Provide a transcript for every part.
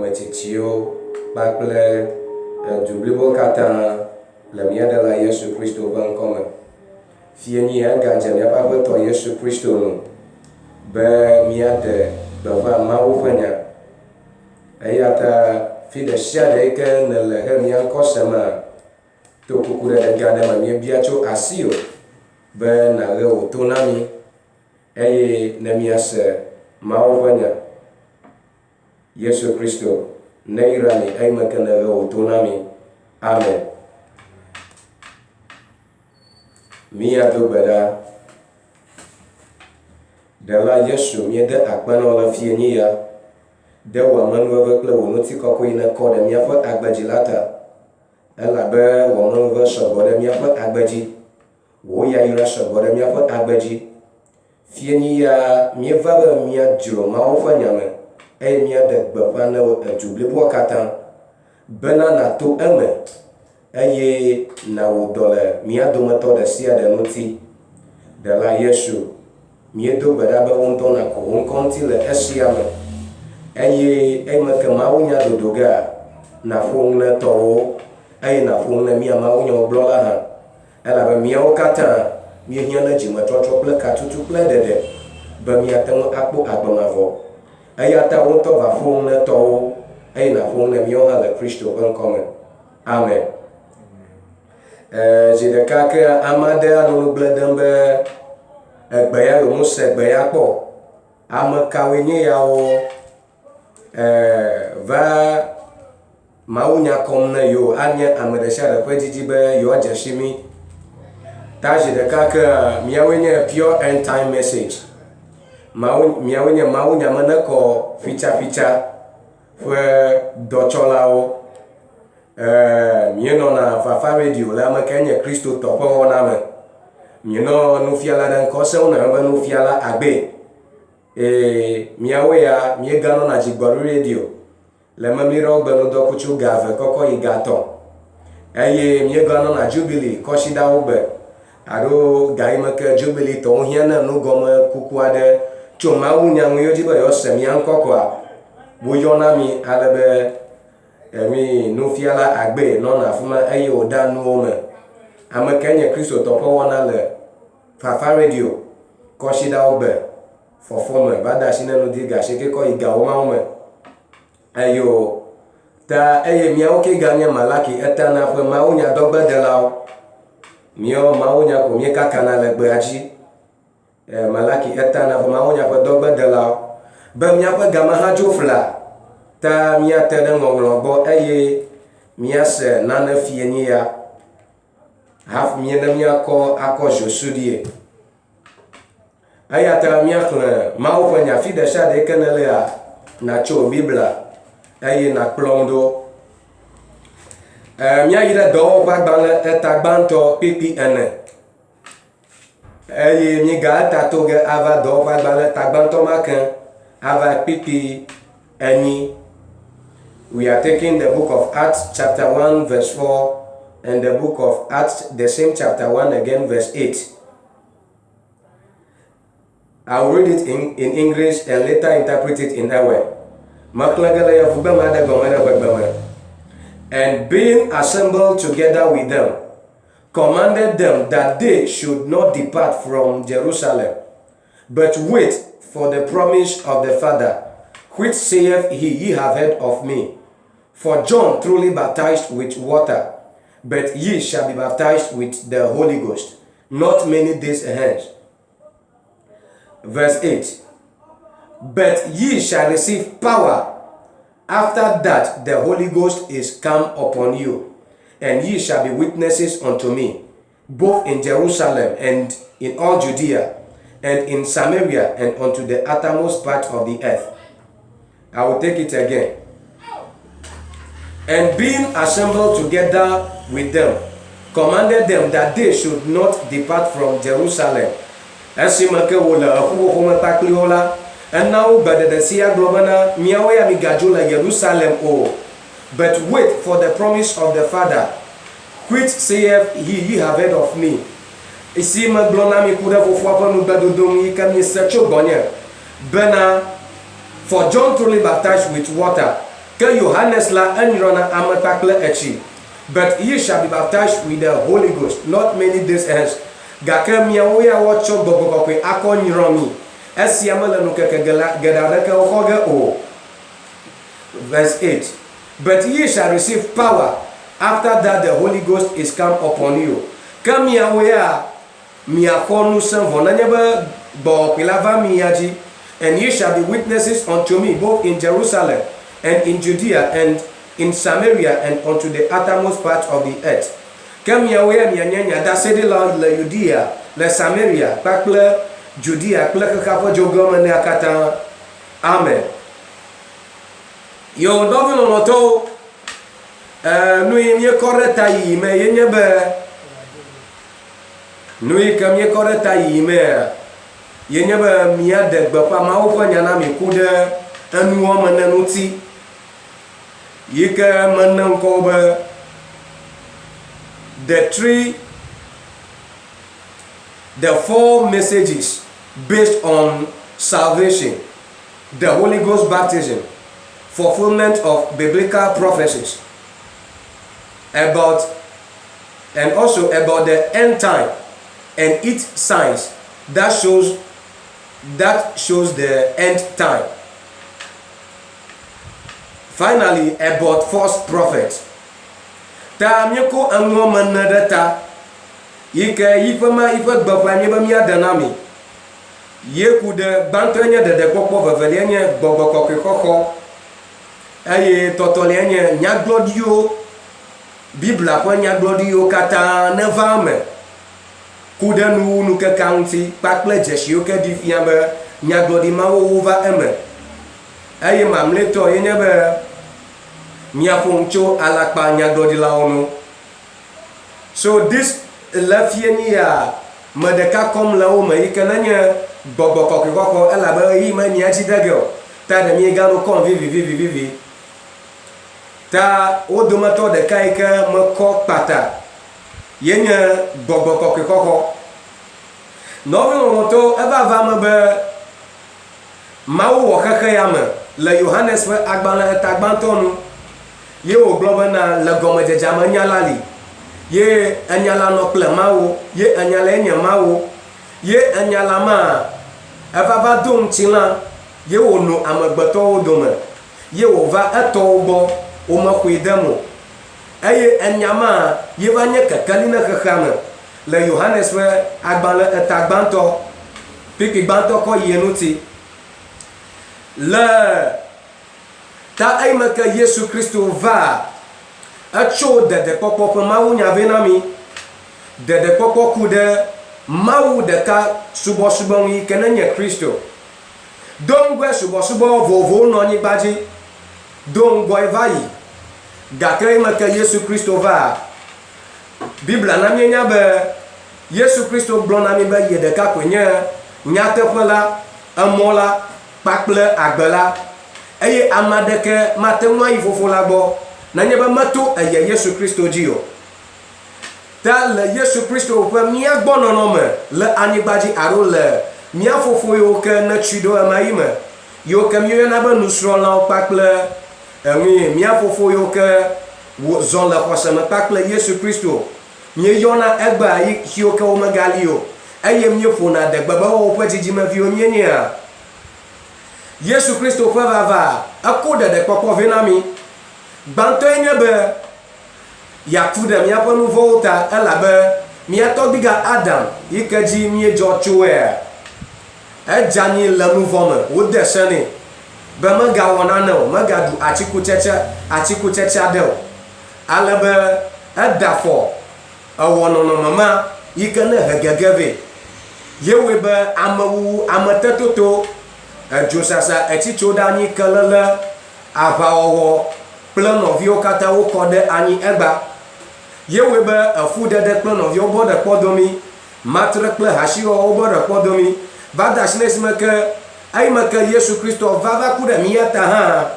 Metsitio kpakple du blibo katã le mía Ɖela Yesu Kristo ƒe ŋkɔ me. Fie nyi egadze míaƒe Aƒetɔ Yesu Kristo nu be míaɖe gbeƒã Mawu ƒe nya. Eya ta fi ɖe sia ɖe yi ke nele he mía ŋkɔ semea, to kuku ɖe gã aɖe me míebia tso asiwò be nàɣe wò to na mí eye ne míase Mawu ƒe nya. Yesu Kristo neyra mi eyime ke neɣe wò to na mí. Amen. Míado gbe ɖa. Ɖela Yesu míede akpenɔ le fie nyi ya de wò amenuveve kple wò ŋutikɔkɔe yi nekɔ ɖe míaƒe agbedzi la ta. Elabe wò amenuveve sɔgbɔ ɖe míaƒe agbedzi, wò yayra sɔgbɔ ɖe míaƒe agbedzi. Fie nyi ya míeva be míadzro Mawu ƒe nya me eye míaɖe gbeƒã ne edu bliboa katã bena nato eme eye nawò dɔ le mía dometɔ ɖe sia ɖe ŋuti. Ɖela Yesu, míedo gbe ɖa be wo ŋutɔ nakɔ wò ŋkɔ ŋuti le esia me eye eyime ke Mawu nya dodo gea, naƒo ŋu ne tɔwo eye naƒo ŋu ne mía Mawu nyawo gblɔla hã. Elabe míawo katã míehiã ɖe dzimetɔtrɔ kple katutu kple ɖeɖe be míate ŋu akpɔ agbe mavɔ. Eya ta wo ŋutɔ va ƒo ŋu ne tɔwo eye naƒo ŋu ne míawo hã le Kristo ƒe ŋkɔ me. Amen. Zi ɖeka ke ame aɖe anɔ nugble ɖem be egbe ya wò ŋusẽ gbe ya kpɔ. Ame kawoe nye yawo va Mawu nya kɔm ne yewo anye ame ɖe sia ɖe ƒe didi be yewoadze si mí. Ta zi ɖeka ke míawoe nye pure end time message. Míawoe nye Mawu nya me nekɔ fitsaƒitsa ƒe dɔtsɔlawo. Míenɔna Fafa radio le ame ke nye Kristotɔ ƒe wɔna me. Míenɔ nufiala ɖe ŋkɔ se wona be nufiala agbe. Míawoe ya míeganɔna Dzigbɔɖi radio le memliɖewo gbenodɔ tso ga 2 kɔkɔ yi ga 3 eye míeganɔna Jubilee kɔsiɖawo gbe alo ga yi me ke Jubilee tɔwo hiã ne nugɔme kuku aɖe tso Mawu nya ŋu dzi be yewoase mía ŋkɔ koa, woyɔna mí ale be mi nufiala agbe nɔna afi ma eye wòɖa nuwo me. Ame ke nye Kristotɔ ƒe wɔna le Fafa radio kɔsiɖawo gbe fɔfɔ me va de asi ne nudi ga 7 kɔ yi ga 8 me. Eyo ta eye míawo ke ganye Malaki etana ƒe Mawu nya dɔgbeɖelawo. Míawo Mawu nya ko míekakana le gbea dzi. Malaki etana ƒe Mawu nya ƒe dɔgbeɖelawo be míaƒe game hã dzo fla ta míate ɖe ŋɔŋlɔ gbɔ eye míase nane fie nyi ya hafi ne míakɔ akɔ zosuɖie. Eya ta míaxlẽ Mawu ƒe nya fi ɖe sia ɖe ke nelea natso Biblia eye nakplɔm ɖo. Míayi ɖe dɔwɔƒe agbalẽ eta gbãtɔ kpikpi 4 eye míega eta to ge ava dɔwɔƒe agbalẽ eta gbãtɔ ma ke ava kpikpi 8. We are taking the book of Acts chapter 1 verse 4 and the book of Acts the same chapter 1 again verse 8. I will read it in English and later interpret it in Ewe. And being assembled together with them, commanded them that they should not depart from Jerusalem, but wait for the promise of the Father, which saith he, ye have heard of me. For John truly baptized with water, but ye shall be baptized with the Holy Ghost not many days hence. Verse 8. But ye shall receive power after that the Holy Ghost is come upon you, and ye shall be witnesses unto me, both in Jerusalem and in all Judea, and in Samaria, and unto the uttermost part of the earth. I will take it again. And being assembled together with them, commanded them that they should not depart from Jerusalem. Esimake wo le eƒuƒoƒo kpakpli wo la, enawo gbeɖeɖe sia gblɔ bena míawo ya migadzo le Jerusalem o, but wait for the promise of the Father, which saith he, ye have heard of me. Esi megblɔ na mi ku ɖe fofoa ƒe nugbedodo ŋu yi ke miese tso gbɔnye bena for John truly baptized with water, ke Yohanes la enyrona ame kpakple etsi. But ye shall be baptized with the Holy Ghost not many days hence. Gake miawo ya wotsɔ gbɔgbɔ kɔkɔe akɔ nyrɔ mi. Esia mele nu keke geɖe aɖeke woxɔ ge o. Verse 8. But ye shall receive power after that the Holy Ghost is come upon you. Ke miawo ya miaxɔ ŋusẽ vɔ nenye be gbɔgbɔ la va mia dzi. And ye shall be witnesses unto me both in Jerusalem and in Judea and in Samaria and unto the uttermost part of the earth. Ke miawo ya mianye nyadaseɖila le Judea, le Samaria, kpakple Judea kple xexea ƒe dzogɔme nea katã. Amen. Yo nɔvi lɔlɔ̃tɔwo, nu yi míekɔ ɖe ta yiyi me ye nye be nu yi ke míekɔ ɖe ta yiyi mea ye nye be míaɖe gbeƒã Mawu ƒe nya na mi ku ɖe enuwo me ne ŋuti yi ke mene ŋkɔ be the four messages based on salvation, the Holy Ghost baptism, fulfillment of biblical prophecies about, and also about the end time and its signs that shows the end time. Finally, about false prophets. Ta mieko anwo mene ɖe ta yi ke yiƒe ma yiƒe gbeƒã nye be míaɖe na mi. Ye ku ɖe gbãtɔ nye ɖeɖekpɔkpɔ, vevelia nye gbɔgbɔ kɔkɔe xɔxɔ eye tɔtɔlia nye nyagblɔɖiwo, Biblia ƒe nyagblɔɖiwo katã neva me ku ɖe nukeka ŋuti kpakple dzesiwo ke ɖi fia be nyagblɔɖi mawo va eme. Eye mamlɛtɔ ye nye be miaƒo tso alakpa nyagblɔɖilawo nu. So this le fie ni ya me ɖeka kɔm le wo me yi ke nenye gbɔgbɔ kɔkɔe xɔxɔ elabe yi me nia dzi de ge o. Ta ɖe mi gano kɔm vivi. Ta wo dometɔ ɖeka yi ke mekɔ kpata ye nye gbɔgbɔ kɔkɔe xɔxɔ. Nɔvi lɔlɔ̃tɔ eva va me be Mawu wɔ xexe ya me le Yohanes ƒe agbalẽ eta gbãtɔ nu. Ye wògblɔ bena le gɔmedzedzea me nya la li. Ye enya la nɔ kple Mawu, ye enya la nye Mawu. Ye enya la ma eva va do ŋutilã, ye wòno amegbetɔwo dome. Ye wòva etɔwo gbɔ, womexɔe dem o. Eye enya ma ye va nye kekeli ne xexea me le Yohanes ƒe agbalẽ eta gbãtɔ, pikpi gbãtɔ kɔ yi ŋuti. Le ta eime ke Yesu Kristo va etso ɖeɖekpɔkpɔ ƒe mawunya vɛ na mi. Ɖeɖekpɔkpɔ ku ɖe Mawu ɖeka subɔsubɔnu yi ke nenye Kristo. Do ŋgɔe subɔsubɔ vovovowo nɔ anyigba dzi. Do ŋgɔe va yi. Gake eime ke Yesu Kristo va, Biblia na mienya be Yesu Kristo gblɔ na mi be ye ɖeka koe nye nyateƒe la, emɔ la kpakple agbe la. Eye ame aɖeke mate ŋu ayi Fofo la gbɔ nenye be meto eye Yesu Kristo dzi o. Ta le Yesu Kristo ƒe míagbɔ nɔnɔ me le anyigba dzi alo le mía fofo yiwo ke netsi ɖo ema yi me, yiwo ke míeyɔna be nusrɔ̃lawo kpakple mía fofo yiwo ke zɔ le xɔse me kpakple Yesu Kristo, míeyɔna egbe yiwo ke womegali o eye míeƒona adegbe be woƒe dzidzimeviwo míenyea. Yesu Kristo ƒe vava eko ɖeɖekpɔkpɔ vɛ na mi. Gbãtɔe nye be yaku ɖe míaƒe nu vɔ̃wo ta elabe mía tɔgbiga Adam yi ke dzi míedzɔ tsoa edze anyi le nu vɔ me, wode se nɛ be megawɔ nane o, megaɖu atikutsetse aɖe o. Ale be eda afɔ ewɔ nɔnɔme ma yi ke ne he gege vɛ. Yewoe be amewuwu, ametetoto, edzosasa, etsitso ɖe anyi kelele, aʋawɔwɔ kple nɔviwo katã wokɔ ɖe anyi egba. Yewoe be efuɖeɖe kple nɔviwo bɔ ɖe kpɔdomi, matre kple hasiwɔwɔ bɔ ɖe kpɔdomi. Va da asi le esime ke eyime ke Yesu Kristo va ku ɖe mía ta hã,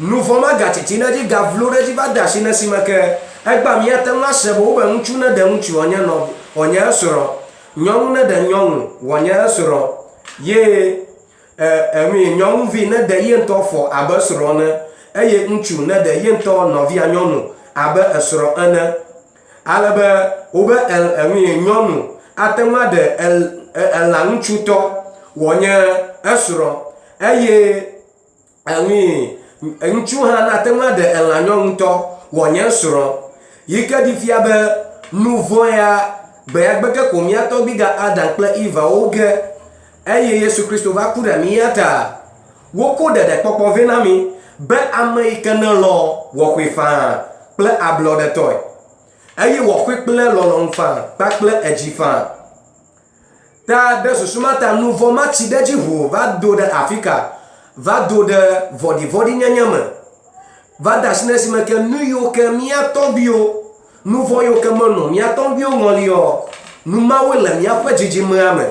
nu vɔ ma gatsitsi ɖe dzi, gavlo ɖe dzi va da asi le esime ke egba míate ŋu ase be wobe ŋutsu ne ɖe ŋutsu wònye esrɔ̃, nyɔnu ne ɖe nyɔnu wònye esrɔ̃, ye nyɔnuvi ne ɖe ye ŋutɔ fɔ abe srɔ̃ ne, eye ŋutsu ne ɖe ye ŋutɔ nɔvia nyɔnu abe esrɔ̃ ene ale be wobe nyɔnu ate ŋu aɖe elã ŋutsutɔ wònye esrɔ̃ eye ŋutsu hã nate ŋu aɖe elã nyɔnutɔ wònye esrɔ̃ yi ke ɖi fia be nu vɔ̃ ya gbeyagbe ke ko mía tɔgbiga Adam kple Eva woge eye Yesu Kristo va ku ɖe mía ta woko ɖeɖekpɔkpɔ vɛ na mi be ame yi ke ne lɔ wɔxɔe faa kple ablɔɖetɔe eye wɔxɔe kple lɔlɔ̃nu faa kpakple edzi faa ta ɖe susu ma ta nu vɔ̃ ma tsi ɖe dzi ʋu va do ɖe afi ka va do ɖe vɔɖivɔɖi nyenye me va da asi ɖe esime ke nu yiwo ke mía tɔgbiwo nu vɔ̃ yiwo ke menɔ mía tɔgbiwo ŋɔli o nu mawoe le míaƒe dzidzimea me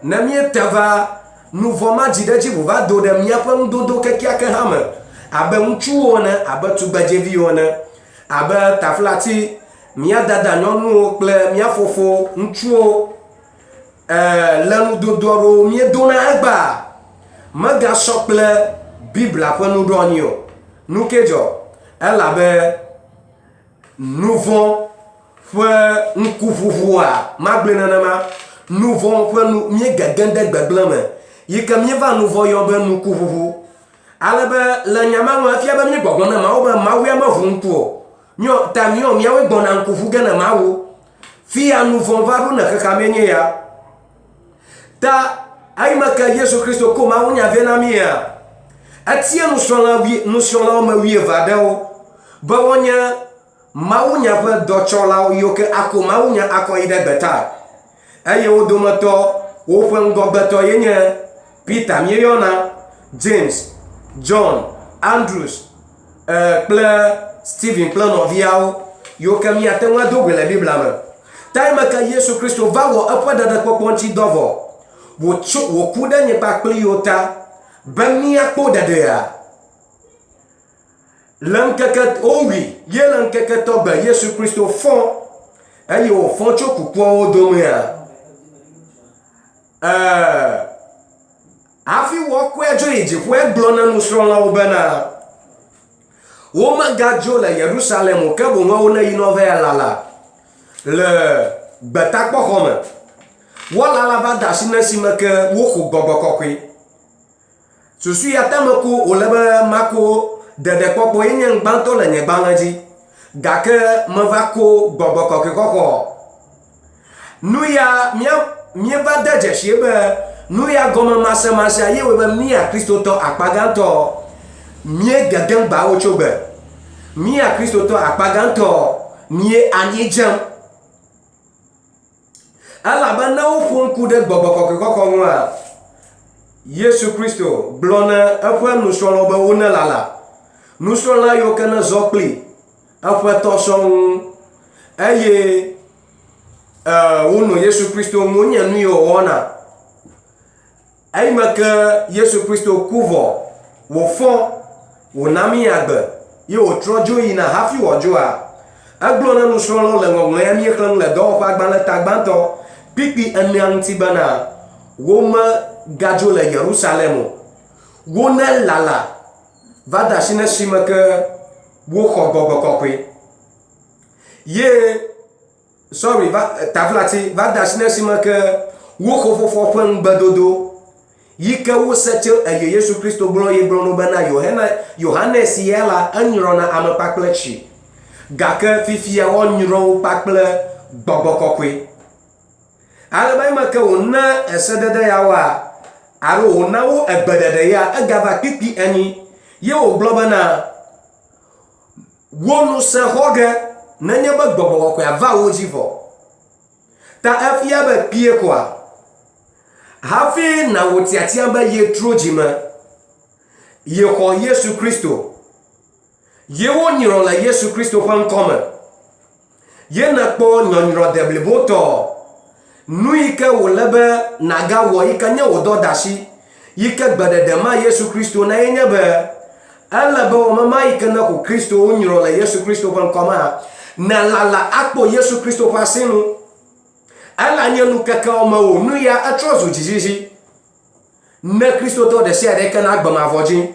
ne míete va nu vɔ̃ ma dzi ɖe dzi ʋu va do ɖe míaƒe ŋudodo kekeake hã me abe ŋutsuwo ene abe tugbedzeviwo ene abe taflati mía dada nyɔnuwo kple mía fofo ŋutsuwo le nudodoa ɖewo míedona egba megasɔ kple Biblia ƒe nuɖɔni o nu ke dzɔ elabe nu vɔ̃ ƒe ŋkuʋuʋua magblẽ nenema nu vɔ̃ ƒe nu míegege ɖe gbegblẽ me yi ke míeva nu vɔ̃ yɔ be ŋkuʋuʋu alebe le nyamaŋu efia be míegbɔgblɔ ne Mawu be Mawu ya meʋu ŋku o ta míawoe gbɔna ŋkuʋu ge ne Mawu fia nu vɔ̃ va ɖo ne xexea nye ya ta ayi me ke Yesu Kristo ko Mawu nya vɛ na mi ya etie nusrɔ̃lawo me 12 aɖewo be wonye mawunya ƒe dɔtsɔlawo yiwo ke ako mawunya akɔ yi ɖe gbeta eye wo dometɔ woƒe ŋgɔgbetɔ ye nye Peter míeyɔna James John Andrews kple Stephen kple nɔviawo yiwo ke míate ŋu ado gbe le Biblia me ta yi me ke Yesu Kristo va wɔ eƒe ɖeɖekpɔkpɔ ŋuti dɔ vɔ wòku ɖe nye kpakpli yiwo ta be míakpɔ ɖeɖea le ŋkeke wowi ye le ŋkeke tɔgbe Yesu Kristo fɔ eye wòfɔ tso kukuawo domea hafi wɔkɔe dzo yi dziƒo egblɔ na nusrɔ̃lawo bena womegadzo le Yerusalem o ke boŋ woneyi nɔvɛ lala le gbetakpɔxɔ me woalala va da asi ne esime ke woxɔ gbɔgbɔ kɔkɔe susu ya tame ko wòle be mako ɖeɖekpɔkpɔ ye nye ŋgbãtɔ le nye gbalẽ dzi gake meva ko gbɔgbɔ kɔkɔe kɔkɔ nu ya míeva de dzesie be nu ya gɔme masemasia ye wo be mía kristotɔ akpagãtɔ míegege gbawo tso gbe mía kristotɔ akpagãtɔ mie anyi dzem elabe ne woƒo ŋku ɖe gbɔgbɔ kɔkɔe kɔkɔ ŋua Yesu Kristo gblɔ ne eƒe nusrɔ̃lawo be wone lala nusrɔ̃la yiwo ke ne zɔ kpli eƒe tɔsɔŋu eye wonɔ Yesu Kristo ŋu nye nu yiwo wɔna eyi me ke Yesu Kristo ku vɔ wòfɔ wòna mí agbe ye wòtrɔ dzo yina hafi wòdzoa egblɔ ne nusrɔ̃lawo le ŋɔŋlɔ ya míexlẽm le dɔwɔƒe agbalẽ ta gbãtɔ kpikpi enea ŋuti bena womegadzo le Yerusalem o wone lala va da asi ne esime ke woxɔ gbɔgbɔ kɔkɔe ye taflati va da asi ne esime ke woxɔ fofoa ƒe ŋugbedodo yi ke wose tso eye Yesu Kristo gblɔ ye gblɔ no bena Yohanes ya la enyrɔna ame kpakple tsi gake fifia woanyrɔ wo kpakple gbɔgbɔ kɔkɔe alebe eme ke wòna esedede yawoa alo wòna wo egbeɖeɖe ya egava kpikpi enyi ye wògblɔ bena wo ŋusẽ xɔ ge nenye be gbɔgbɔ kɔkɔe va wo dzi vɔ ta efia be kpie koa hafi na wò tiatia be ye tro dzime ye xɔ Yesu Kristo ye wonyrɔ le Yesu Kristo ƒe ŋkɔme ye nekpɔ nyɔnyrɔ de blibotɔ nu yi ke wòle be nagawɔ yi ke nye wò dɔdeasi yi ke gbeɖeɖe ma Yesu Kristo na ye nye be ele be wɔmema yi ke ne ko Kristo wonyrɔ le Yesu Kristo ƒe ŋkɔmea nelala akpɔ Yesu Kristo ƒe asinu ela nye nukekewo me wo nu ya etrɔ zu dzizizi ne kristotɔ ɖe sia ɖe ke na agbemavɔ dzi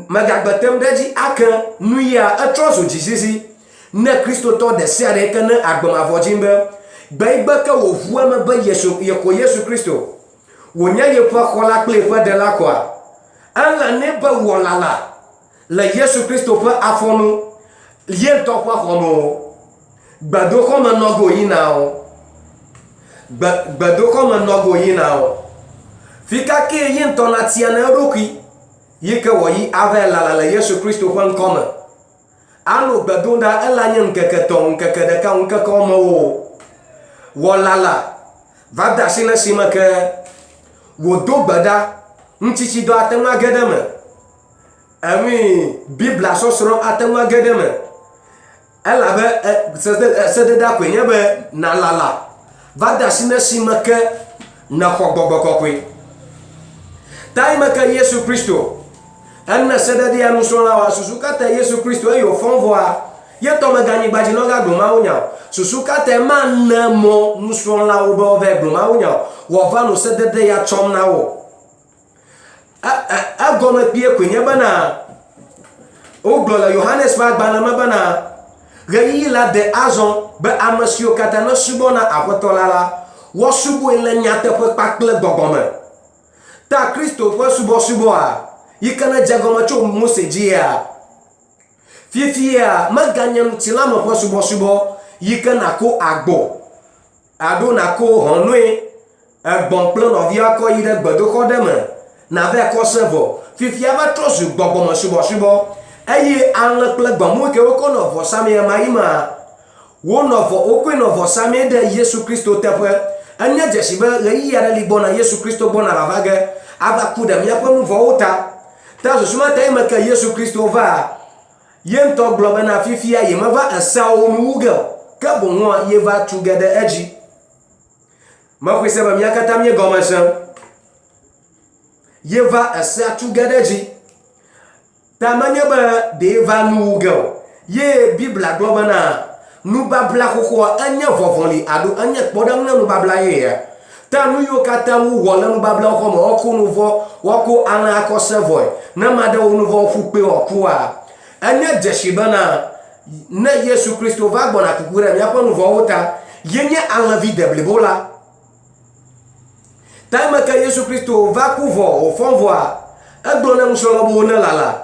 magagbetem deji ake nuya etrozo jisisi ne Kristo to de siare ke ne agbama vojimbe gbe ke wo vu ame be Yesu Kristo wo nya ye fa khola kple fa de la kwa ala ne be wo lala le Yesu Kristo fa afonu ye to fa hono gbado ko ma nogo yinao gbado ko ma nogo yinao fika ke yin to na tia na roki yike wo yi ave lala le Yesu Kristo fa nkome anu gbado nda ela nyen keke to nkeke de ka nkeke o mo wo lala vada sina sima ke wo do gbada nchichi do atenwa gedeme ami bibla sosoro atenwa gedeme ela be se da kwenye be na lala vada sina sima ke na khogbogokwe taima ke Yesu Kristo anna se da dia nusona wa susukata Yesu Kristo e yo fonvoa ye to magani gbaji no ga gboma onya susukata man na mo nusona wo be ove gboma onya wo va no se de ya chom na wo a goma pie kwenye bana o glola Yohannes va gbana mabana reyi la de azon be amasio kata no subona apotolala wo subu ele nyate pe pakle gbogome ta Kristo fe subo a yikana jagoma cho musejia fifia maganyam tilama fe subo yikana ko agbo ado na ko honwe agbon plan of ya ko ide gbodo ko deme na ve ko servo fifia va trosu gbogbo subo ayi anle ple gbomo ke ko no vo sami maima wo no vo okwe no vo sami de Yesu Kristo tefe anya jesibe reyi ya libona Yesu Kristo bona lavage aba kuda mi apo mu vo uta ta so suma ta imaka Yesu Kristo va yento globe na fifia ye mava asawo mu uga ka bonwo ye va together eji ma kwese ba mi akata mi gomasan ye va asa together eji ta manya ba de va nu uga ye bibla globe na nu babla koko anya vovonli ado anya podam na nu babla ye ya ta nu yo kata wu wole nu babla ko mo oku nu vo woko ana akosevoy na made wu nu vo fu pe oku a anya jeshibana na Yesu Kristo va bona kukura mi apo nu vo uta yenye ala vida blebola ta ma ka Yesu Kristo va kuvo o fonvoa agbona musolo bo na lala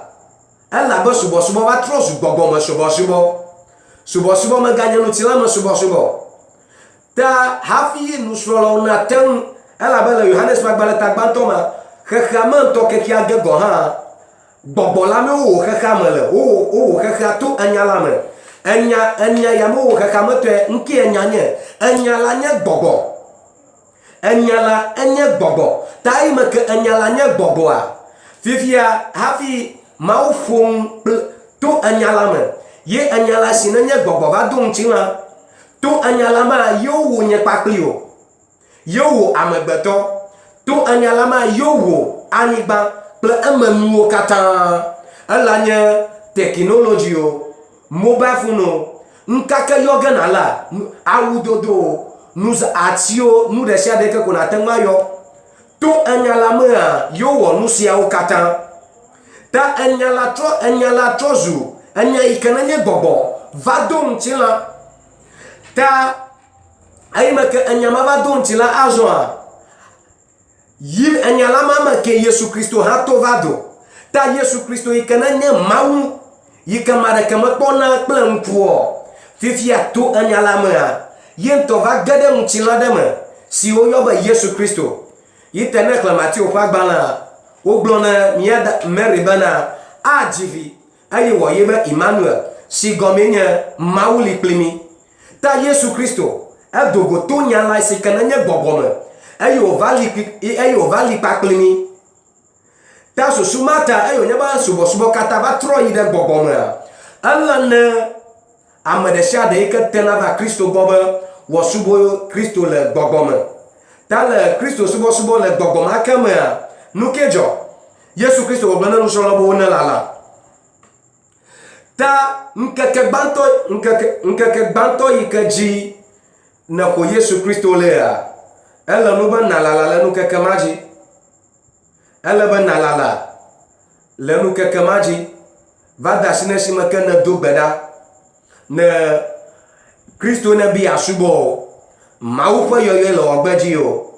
ala ba subo va trosu gbogbo mo subo ma ganya no tilama subo ta hafi nusrolo na ten ala bela Yohannes magbala tagbantoma khakhaman to ke kia ge go ha bobola me o khakhamale o khakhato anyala me anya ya mo khakhamote nki anyanye anyala nya gbogbo anya gbogbo ta ima ke anyala nya gbogbo a fifia hafi maufung to anyala me ye anyala sinanya gbogbo va dum chima to anyalama yowo nye paklio yowo amegbeto to anyalama yowo anigba ple emenu kata alanye technology o mobile phone nkake yogena la awudodo nous atio nous desia de ke kona tenma yo to anyalama yowo nusia o kata ta anyala trozu anya ikananye gbogbo vadom chila ta ayima ke anyama va donti la ajoa yi anyala mama ke Yesu Kristo hato vado ta Yesu Kristo ikananya mawu yikamara kama pona planpuo fifia to anyala ma yento va gade mutila dema si o yoba Yesu Kristo yitene klamati o fa gbala o glona miada meribana ajivi ayi wo yeba Emmanuel si gomenya mawuli plimi ta Yesu Kristo adogo to nyala se kananya gbogome ayo vali paklini ta so sumata ayo nyaba subo kata va tro ide gbogome alla ne amadesha de ke tena va Kristo gobe wo subo Kristo le gbogome ta le Kristo subo le gbogome akama nukejo Yesu Kristo ogbana no so lobo na lala ta nkeke gbanto yikeji na ko Yesu Kristo lea ela no ba na lala no keke maji ela ba na lala le nukeke ma dzi va da asi ne esime ke ne do gbe ɖa ne Kristo ne bi asubɔ Mawu ƒe yɔyɔe le wɔgbe dzi o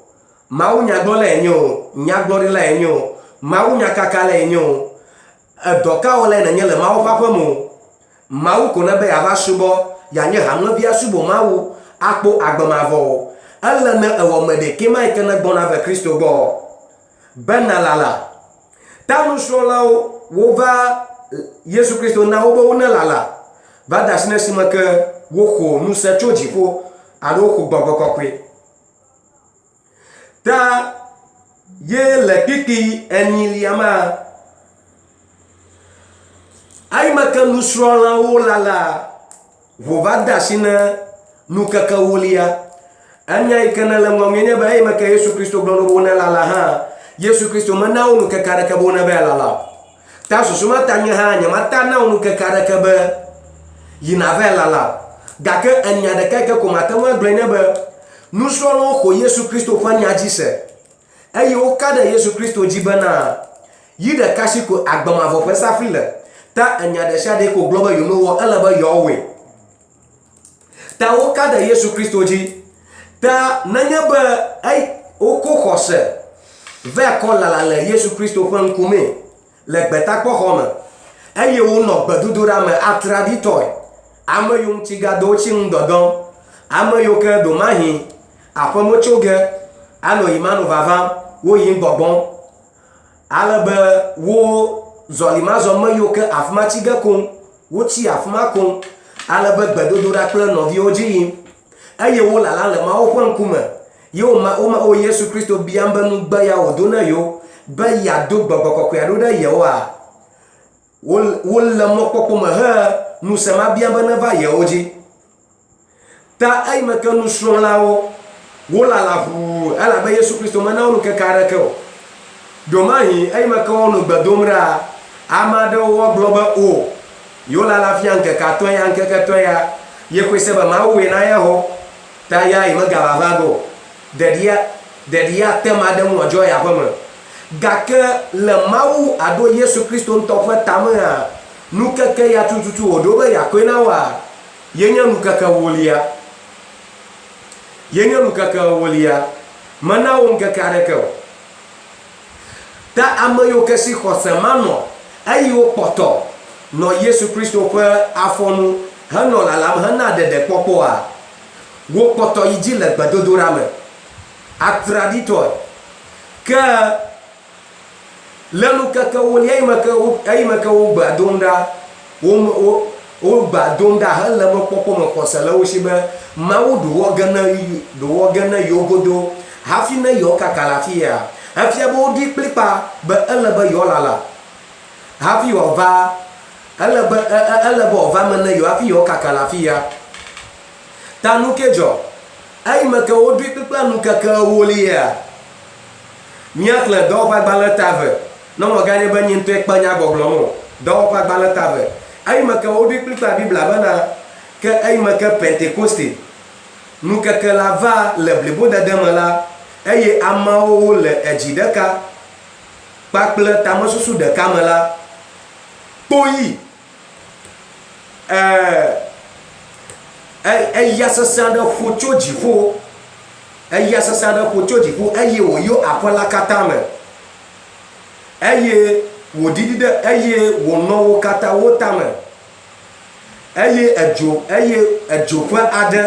Mawu nyagblɔ le enye o nyagblɔɖi le enye o Mawu nyakaka le enye o edɔkawo le nenye le Mawu ƒe aƒe me o Mawu ko ne be yava subɔ yanye hamlevi asubɔ Mawu akpɔ agbemavɔ o ele ne ewɔ me ɖeke ma yi ke ne gbɔna ve Kristo gbɔ bena lala ta nusrɔ̃lawo wova Yesu Kristo na wo be wone lala va da asi ne esime ke woxɔ ŋusẽ tso dziƒo alo woxɔ gbɔgbɔ kɔkɔe ta ye le kpikpi enyilia ma ayime ke nusrɔ̃lawo lala ʋu va da asi ne nukeke wolia enya yi ke ne le ŋɔŋɔe nye be eyime ke Yesu Kristo gblɔ no be wone lala hã Yesu Kristo mena wo nukeke aɖeke be wone be lala ta susu ma ta nye hã nye ma ta na wo nukeke aɖeke be yina ve lala gake enya ɖeka ke ko mate ŋu agblɔe nye be nusrɔ̃lawo xɔ Yesu Kristo ƒe nya dzi se eye woka ɖe Yesu Kristo dzi bena yi ɖeka si ko agbemavɔ ƒe safi le ta enya ɖe sia ɖe ko gblɔ be yewo wɔ ele be yewoawoe ta woka ɖe Yesu Kristo dzi ta nenye be woko xɔse ve kɔ lala le Yesu Kristo ƒe ŋkume le gbetakpɔxɔ me eye wonɔ gbedodoɖa me atraɖitɔe ame yiwo ŋuti gadowo tsi ŋu dɔdɔm ame yiwo ke domahi aƒeme tso ge anɔ yim anɔ vavam wo yim gbɔgbɔm ale be wo zɔlimazɔ me yiwo ke afi ma tsi ge koŋ wotsi afi ma koŋ ale be gbedodoɖa kple nɔviwo dzi yim eye wo lala le Mawu ƒe ŋkume ye wo Yesu Kristo biam be nugbe ya wòdo ne yewo be yeado gbɔgbɔ kɔkɔe aɖo ɖe yewoa wole mɔkpɔkpɔ me he ŋusẽ ma biam be neva yewo dzi ta eyime ke nusrɔ̃lawo wolala ʋuu elabe Yesu Kristo mena wo nukeke aɖeke o domahi eyime ke wonɔ gbe dom ɖa ame aɖewo wogblɔ be o yewo lala fia ŋkeke atɔ̃ ya ŋkeke etɔ̃ ya ye koe se be Mawue na ya xɔ ta ya yi megavava go ɖeɖia te ma ɖe ŋu wòadzɔ ya ƒe me gake le Mawu ado Yesu Kristo ŋutɔ ƒe tamea nukeke ya tututu wòɖo be yakoe na woa yenye nukeke ewolia mena wo ŋkeke aɖeke o ta ame yiwo ke si xɔse manɔ eye wo kpɔtɔ nɔ Yesu Kristo ƒe afɔnu henɔ lalam hena ɖeɖekpɔkpɔa wo kpɔtɔ yi dzi le gbedodoɖa me atraɖitɔe ke le nukeke wolia eyime ke wo gbea dom ɖa wo gbea dom ɖa hele mekpɔkpɔ me xɔse le wo si be Mawu ɖowɔ ge ne yewo godo hafi ne yewo kaka le afi ya efia be woɖi kplikpa be ele be yewoalala hafi wòava ele be wòva me ne yewo hafi yewo kaka le afi ya ta nu ke dzɔ eyime ke woɖi kplikpa nukeke ewolia míaxlẽ dɔwɔƒe agbalẽ ta ve ne mɔganye be nyi ŋutɔ kpe nya gbɔgblɔm o dɔwɔƒe agbalẽ ta ve eyime ke woɖi kplikpa Biblia bena ke eyime ke Pentekoste nukeke la va le blibodede me la eye amewo le edzi ɖeka kpakple tamesusu ɖeka me la kpoyi eya sesẽ aɖe ƒo tso dziƒo eye wòyo aƒe la katã me eye wòɖiɖi ɖe eye wònɔ wo katã wo tame eye edzoƒe aɖe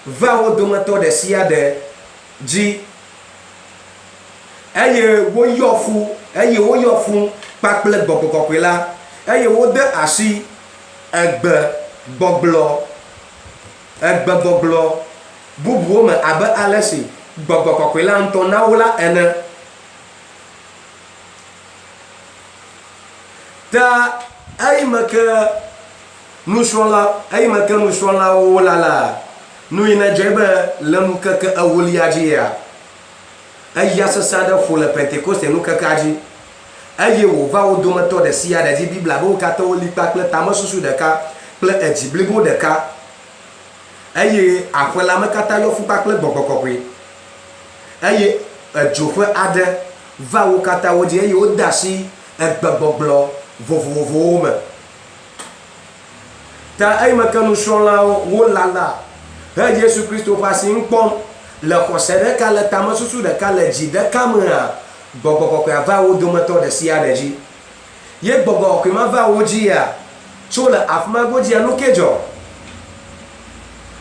va wo dometɔ ɖe sia ɖe dzi eye woyɔ fu kpakple Gbɔgbɔ Kɔkɔe la eye wode asi egbegbɔgblɔ bubuwo me abe ale si Gbɔgbɔ Kɔkɔe la ŋutɔ na wo la ene ta eyime ke nusrɔ̃lawo lala nu yi ne dzɔe be le nukeke ewolia dzia eya sesẽ aɖe ƒo le Pentekoste nukekea dzi eye wòva wo dometɔ ɖe sia ɖe dzi Biblia be wo katã woli kpakple tamesusu ɖeka kple edzi blibo ɖeka eye aƒe la me katã yɔ fu kpakple Gbɔgbɔ Kɔkɔe eye edzoƒe aɖe va wo katã wo dzi eye wode asi egbegbɔgblɔ vovovowo me ta eyime ke nusrɔ̃lawo wo lala he Yesu Kristo ƒe asi ŋkpɔm le xɔse ɖeka le tamesusu ɖeka le dzi ɖeka mea gbɔgbɔ kɔkɔe va wo dometɔ ɖe sia ɖe dzi ye gbɔgbɔ kɔkɔe ma va wo dzia tso le afi ma godzia nu ke dzɔ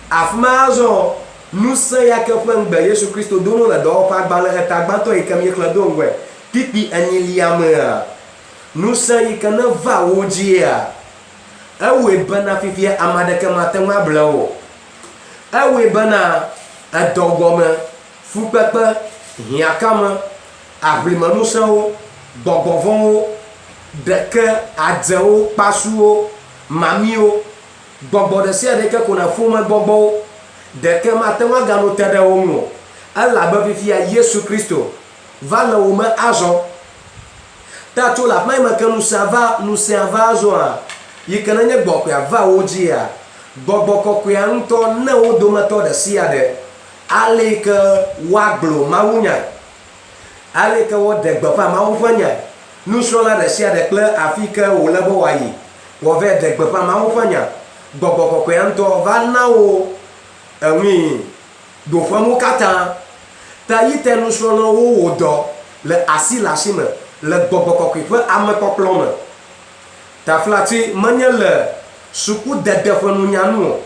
afi ma azɔ nusẽ ya ke ƒe ŋgbe Yesu Kristo do no le dɔwɔƒe agbalẽ eta gbãtɔ yi ke mi xlẽ do ŋgɔe kpikpi enyilia mea nusẽ yi ke ne va wo dzia ewoe bena fifia ame aɖeke mate ŋu able o ewoe bena edɔgɔme fukpekpe hiãkame aʋlime nusẽwo gbɔgbɔvɔwo ɖeke adzewo kpasuwo mamiwo gbɔgbɔ ɖe sia ɖe ke ko na ƒome gbɔgbɔwo ɖeke mate ŋu agano te ɖe wo ŋu elabe fifia Yesu Kristo va le wo me azɔ ta tso le afi ma yi me ke nusẽa va azɔa yi ke nenye gbɔkɔea va wo dzia gbɔgbɔ kɔkɔea ŋutɔ ne wo dometɔ ɖe sia ɖe ale yi ke woagblɔ mawunya ale yi ke woɖe gbeƒã mawu ƒe nya nusrɔ̃la ɖe sia ɖe kple afi ke wòle be wòayi wòava ɖe gbeƒã mawu ƒe nya gbɔgbɔ kɔkɔea ŋutɔ va na wo eŋui ɖoƒewo katã ta yi te nusrɔ̃lawo wo dɔ le asi me le gbɔgbɔ kɔkɔe ƒe amekpɔkplɔ me ta flati menye le sukudede ƒe nunyanu o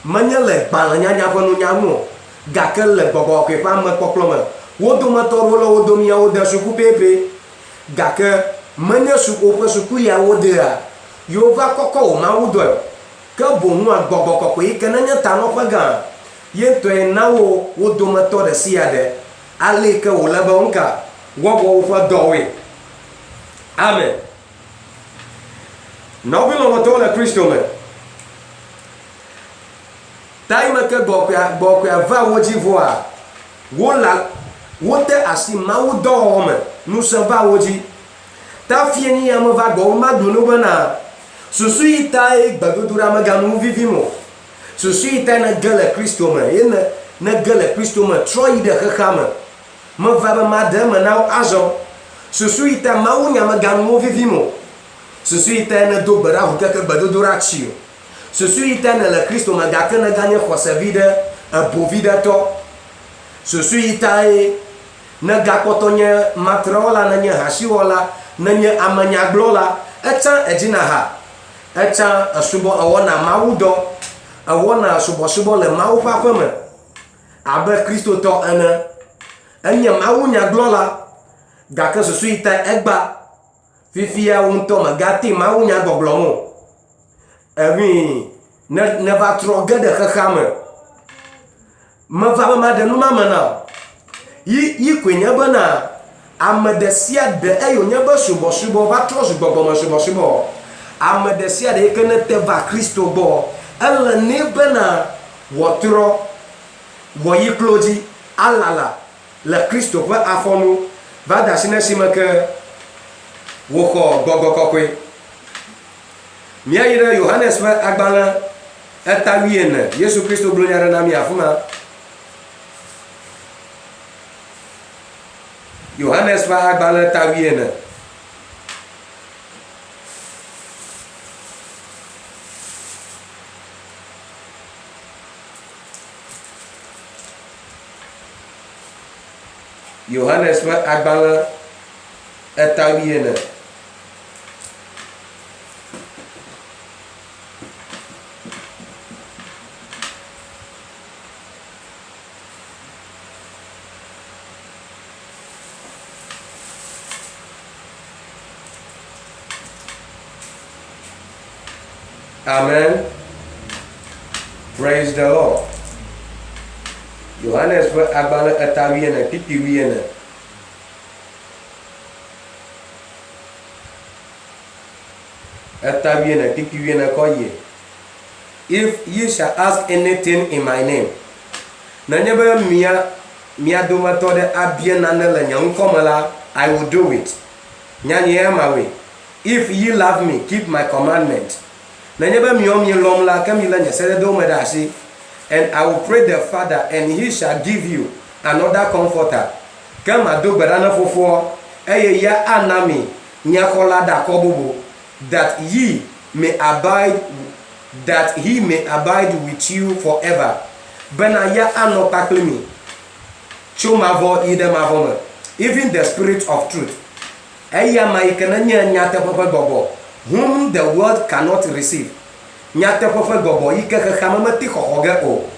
menye le gbalẽnyanya ƒe nunyanu o gake le gbɔgbɔ kɔkɔe ƒe amekpɔkplɔ me wo dometɔ ɖewo le wo domia wode suku pɛpɛ gake menye woƒe suku ya wodea yewo va kɔkɔ wo mawu dɔe ke boŋua gbɔgbɔ kɔkɔe yi ke nenye tanɔƒe gã ye ŋutɔe na wo dometɔ ɖe sia ɖe ale yi ke wòle be ŋka wɔwɔ woƒe dɔwoe amen nɔvi lɔlɔtɔwo le Kristo me ta yi me ke gbɔkɔea va wo dzi vɔa wote asi mawu dɔwɔwɔ me nusẽ va wo dzi ta fie ni ame va gbɔ wo ma gblɔ no bena susu yi tae gbedodoɖa meganu vivim o susu yi tae ne ge le Kristo me ye ne ge le Kristo me trɔ yi ɖe xexea me meva be ma de eme na wo azɔ susu yi tae mawunya meganu vivim o susu yi tae ne do gbe ɖa ʋu keke gbedodoɖa tsi o susu yi tae ne le Kristo me gake ne ganye xɔsevi ɖe ebovi ɖe tɔ susu yi tae ne gakpɔtɔ nye matrewɔla ne nye hasiwɔla ne nye amenyagblɔla etsã edzina ha etsã esubɔ ewɔna mawu dɔ ewɔna subɔsubɔ le mawu ƒe aƒe me abe kristotɔ ene enye mawu nyagblɔla gake susu yi tae egba fifia wo ŋutɔ megate mawu nya gbɔgblɔm o ne va trɔ ge ɖe xexea me meva be maɖe nu ma me na yi koe nye bena ame ɖe sia ɖe eyo nye be subɔsubɔ va trɔ zu gbɔgbɔme subɔsubɔ ame ɖe sia ɖe yi ke ne te va Kristo gbɔ ele nɛ bena wòatrɔ wòyi klo dzi alala le Kristo ƒe afɔnu va da asi ne esime ke woxɔ gbɔgbɔ kɔkɔe míayi ɖe Yohanes ƒe agbalẽ eta 14 Yesu Kristo gblɔ nya ɖe na mi afi ma Yohanes ƒe agbalẽ eta 14 Yohanes ƒe agbalẽ eta 14 Amen. Praise the Lord. Yohanes ƒe agbalẽ eta 14 kpikpi 14 eta 14 kpikpi 14 kɔ yi if ye shall ask anything in my name nenye be mia dometɔ ɖe abia nane le nye ŋkɔ me la I will do it nyanye emawe if ye love me keep my commandment nenye be mielɔm la ke mi le nye sededewo me ɖe asi and I will pray the Father and he shall give you another comforter ke mado gbe ɖa ne fofoa eye ya ana mi nyakola da kobobo, that he may abide with you forever. Bena ya anopaklimi. Chumavo idemavome. Even the spirit of truth. Eya maikenanya nyate papa gobo, whom the world cannot receive. Nyate papa gobo ikeke kamamati kohoge o.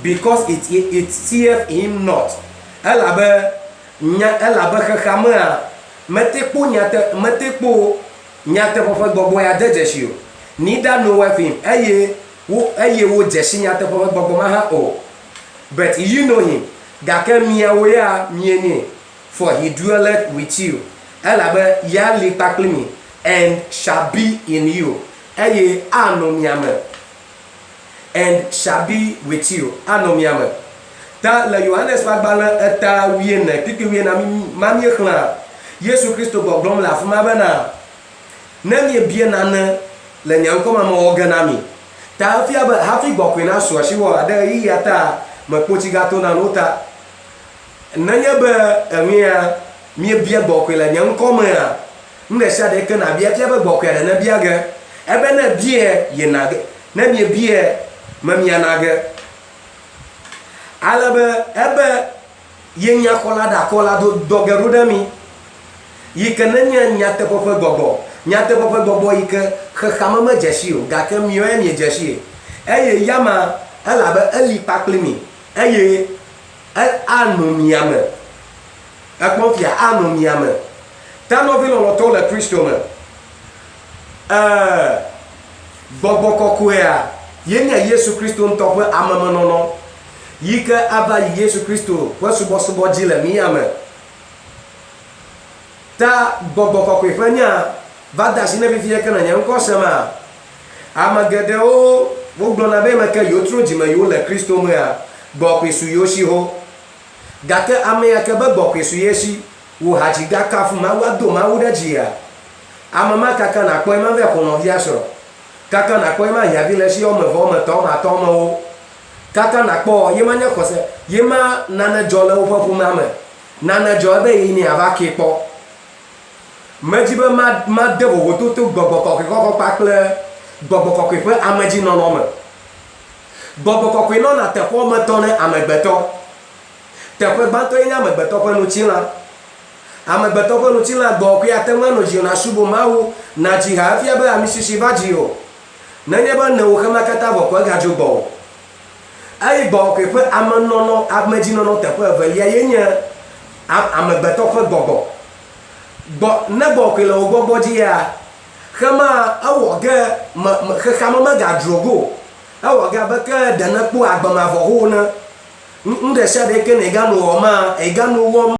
Because it seeth him not. Elabe kekama metekpo nyate papa gobo ya dejeshio. Neither knoweth him. Eye wo jeshi nyate papa gobo maha o. But you know him. Gake miawea miene. For he dwelleth with you. Elabe ya lipaklimi. And shall be in you. Eye anomiame. And shall be with you. Anomiame. Ta le Yohanes Magbala eta wiene. Kiki wiena mamie khla. Yesu Christo boblom la fuma bana. Nemye bienane le nyankoma mo oganami. Ta hafi bokwena so shiwo ade yi ata mapochi gato na nota. Nanya be emia mi bia bokwe la nyankoma a. Mne sha de kana bia bia be bokwe na bia ge. Ebe na bia ye nage. Na mi bia mamia nage. Alabe ebe ye nyakola da kola do dogerudami. Yikenenya nyate pofe gogo. Nyate pofe gogo yike khamama jeshio. Gake miyo mi jeshie. Eye yama alabe eli paklimi. Eye anomiame. Akmofia anomiame. Tano vilo loto le Kristo me. Gogo kokwea. Yenya Yesu Kristo ntope amamanono. Yike aba Yesu Kristo kwa subo jile miyame. Ta gogo kokwe fanya vada sine bifie kana nyanko sema amagede o wogbona be maka yotro jima yo le Kristo mo ya gokwe su yoshi ho gake ame ya ke be gokwe su yeshi wo haji gaka fu ma wa do ma wo dajia amama kaka na ko ma be kono via so kaka na ko ma ya vile shi o me vo me to ma o kaka na ko yema nya kose yema nana jole o popu ma me nana jobe yini avake po Majiba ma devo wototo gbogbo kokko pakle gbogbo kokko fe amaji nono me gbogbo kokko no na te fo me tone amegbeto te fe banto ina amegbeto fe no chila amegbeto fe no chila gbogbo ya te no ji na subo mawu na ji ha afia be amisisi vajio na nye ba na wo kama kata bo ko ga jobo ai gbogbo fe amanono amaji nono te fe velia yenya amegbeto fe gbogbo nebo kele ogbogbò dia khama awoge khama maga drogo awoge abaka dana ku agbama vo ho na nde sha de ke ne ga no ma e ga no wo